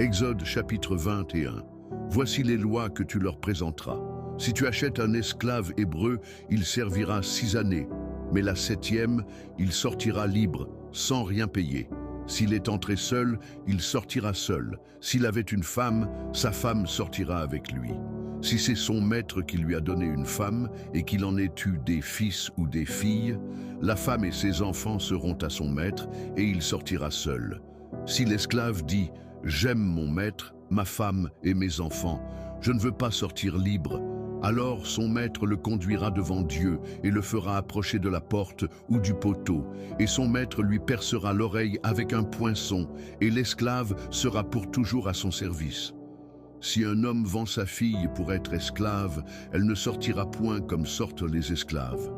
Exode chapitre 21. Voici les lois que tu leur présenteras. Si tu achètes un esclave hébreu, il servira 6 années, mais la 7e, il sortira libre, sans rien payer. S'il est entré seul, il sortira seul. S'il avait une femme, sa femme sortira avec lui. Si c'est son maître qui lui a donné une femme et qu'il en ait eu des fils ou des filles, la femme et ses enfants seront à son maître et il sortira seul. Si l'esclave dit « J'aime mon maître, ma femme et mes enfants, je ne veux pas sortir libre », alors son maître le conduira devant Dieu et le fera approcher de la porte ou du poteau, et son maître lui percera l'oreille avec un poinçon, et l'esclave sera pour toujours à son service. Si un homme vend sa fille pour être esclave, elle ne sortira point comme sortent les esclaves.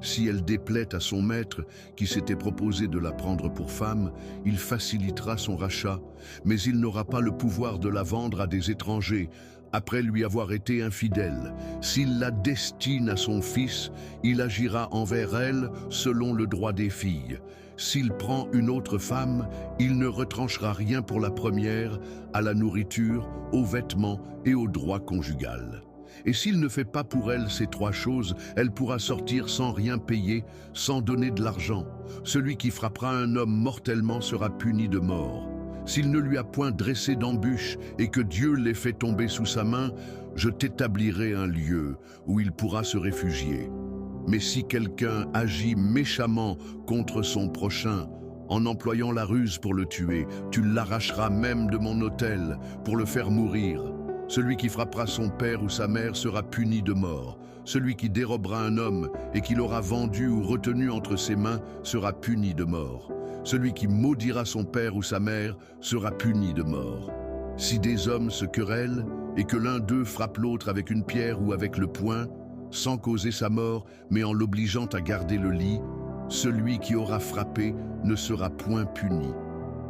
Si elle déplaît à son maître, qui s'était proposé de la prendre pour femme, il facilitera son rachat, mais il n'aura pas le pouvoir de la vendre à des étrangers, après lui avoir été infidèle. S'il la destine à son fils, il agira envers elle selon le droit des filles. S'il prend une autre femme, il ne retranchera rien pour la première, à la nourriture, aux vêtements et au droit conjugal. Et s'il ne fait pas pour elle ces 3 choses, elle pourra sortir sans rien payer, sans donner de l'argent. Celui qui frappera un homme mortellement sera puni de mort. S'il ne lui a point dressé d'embûche et que Dieu l'ait fait tomber sous sa main, je t'établirai un lieu où il pourra se réfugier. Mais si quelqu'un agit méchamment contre son prochain, en employant la ruse pour le tuer, tu l'arracheras même de mon autel pour le faire mourir. Celui qui frappera son père ou sa mère sera puni de mort. Celui qui dérobera un homme et qui l'aura vendu ou retenu entre ses mains sera puni de mort. Celui qui maudira son père ou sa mère sera puni de mort. Si des hommes se querellent et que l'un d'eux frappe l'autre avec une pierre ou avec le poing, sans causer sa mort, mais en l'obligeant à garder le lit, celui qui aura frappé ne sera point puni.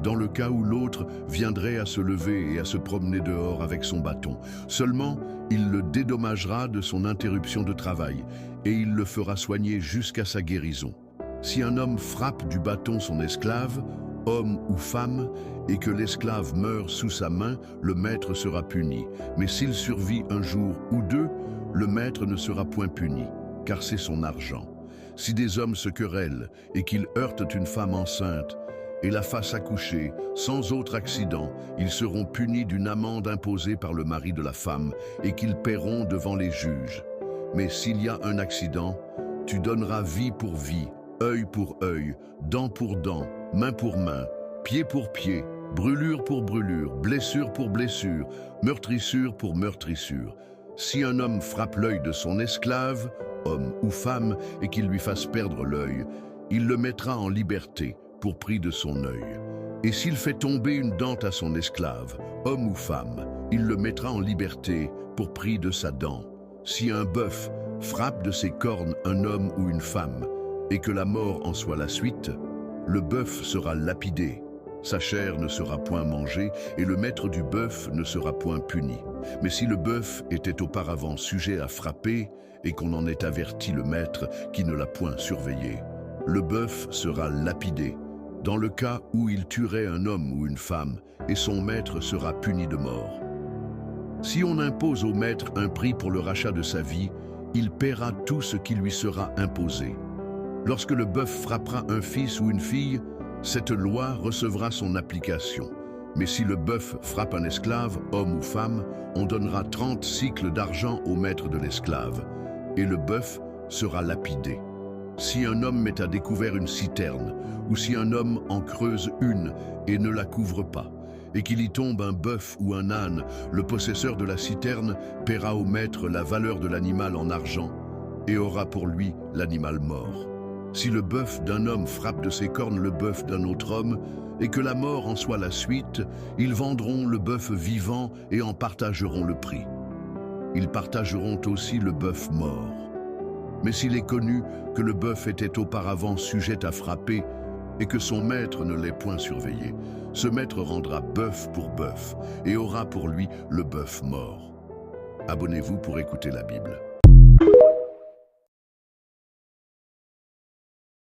Dans le cas où l'autre viendrait à se lever et à se promener dehors avec son bâton. Seulement, il le dédommagera de son interruption de travail et il le fera soigner jusqu'à sa guérison. Si un homme frappe du bâton son esclave, homme ou femme, et que l'esclave meurt sous sa main, le maître sera puni. Mais s'il survit un jour ou 2, le maître ne sera point puni, car c'est son argent. Si des hommes se querellent et qu'ils heurtent une femme enceinte, et la fassent accoucher, sans autre accident, ils seront punis d'une amende imposée par le mari de la femme et qu'ils paieront devant les juges. Mais s'il y a un accident, tu donneras vie pour vie, œil pour œil, dent pour dent, main pour main, pied pour pied, brûlure pour brûlure, blessure pour blessure, meurtrissure pour meurtrissure. Si un homme frappe l'œil de son esclave, homme ou femme, et qu'il lui fasse perdre l'œil, il le mettra en liberté, pour prix de son œil. Et s'il fait tomber une dent à son esclave, homme ou femme, il le mettra en liberté pour prix de sa dent. Si un bœuf frappe de ses cornes un homme ou une femme, et que la mort en soit la suite, le bœuf sera lapidé. Sa chair ne sera point mangée, et le maître du bœuf ne sera point puni. Mais si le bœuf était auparavant sujet à frapper, et qu'on en ait averti le maître qui ne l'a point surveillé, le bœuf sera lapidé, dans le cas où il tuerait un homme ou une femme, et son maître sera puni de mort. Si on impose au maître un prix pour le rachat de sa vie, il paiera tout ce qui lui sera imposé. Lorsque le bœuf frappera un fils ou une fille, cette loi recevra son application. Mais si le bœuf frappe un esclave, homme ou femme, on donnera 30 sicles d'argent au maître de l'esclave, et le bœuf sera lapidé. Si un homme met à découvert une citerne, ou si un homme en creuse une et ne la couvre pas, et qu'il y tombe un bœuf ou un âne, le possesseur de la citerne paiera au maître la valeur de l'animal en argent, et aura pour lui l'animal mort. Si le bœuf d'un homme frappe de ses cornes le bœuf d'un autre homme, et que la mort en soit la suite, ils vendront le bœuf vivant et en partageront le prix. Ils partageront aussi le bœuf mort. Mais s'il est connu que le bœuf était auparavant sujet à frapper et que son maître ne l'ait point surveillé, ce maître rendra bœuf pour bœuf et aura pour lui le bœuf mort. Abonnez-vous pour écouter la Bible.